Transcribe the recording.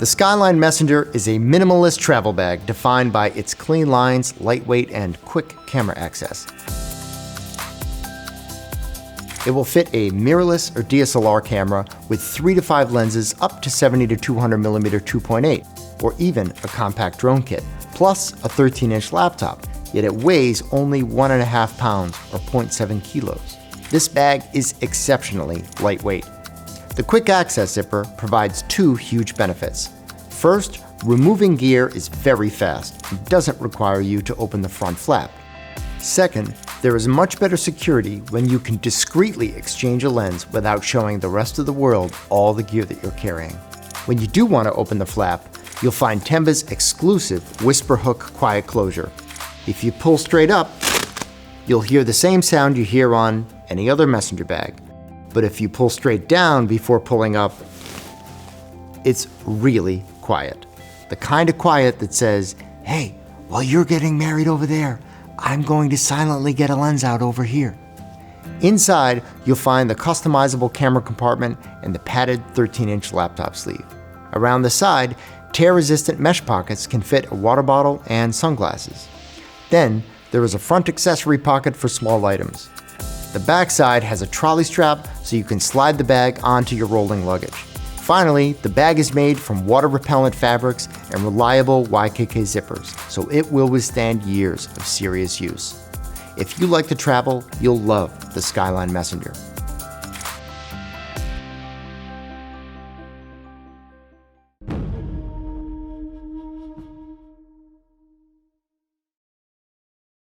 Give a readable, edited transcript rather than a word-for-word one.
The Skyline Messenger is a minimalist travel bag defined by its clean lines, lightweight, and quick camera access. It will fit a mirrorless or DSLR camera with 3 to 5 lenses up to 70 to 200mm 2.8, or even a compact drone kit, plus a 13-inch laptop, yet it weighs only 1.5 pounds or 0.7 kilos. This bag is exceptionally lightweight. The quick access zipper provides 2 huge benefits. First, removing gear is very fast and doesn't require you to open the front flap. Second, there is much better security when you can discreetly exchange a lens without showing the rest of the world all the gear that you're carrying. When you do want to open the flap, you'll find Tenba's exclusive WhisperHook quiet closure. If you pull straight up, you'll hear the same sound you hear on any other messenger bag. But if you pull straight down before pulling up, it's really quiet. The kind of quiet that says, "Hey, while you're getting married over there, I'm going to silently get a lens out over here." Inside, you'll find the customizable camera compartment and the padded 13-inch laptop sleeve. Around the side, tear-resistant mesh pockets can fit a water bottle and sunglasses. Then, there is a front accessory pocket for small items. The back side has a trolley strap so you can slide the bag onto your rolling luggage. Finally, the bag is made from water-repellent fabrics and reliable YKK zippers, so it will withstand years of serious use. If you like to travel, you'll love the Skyline Messenger.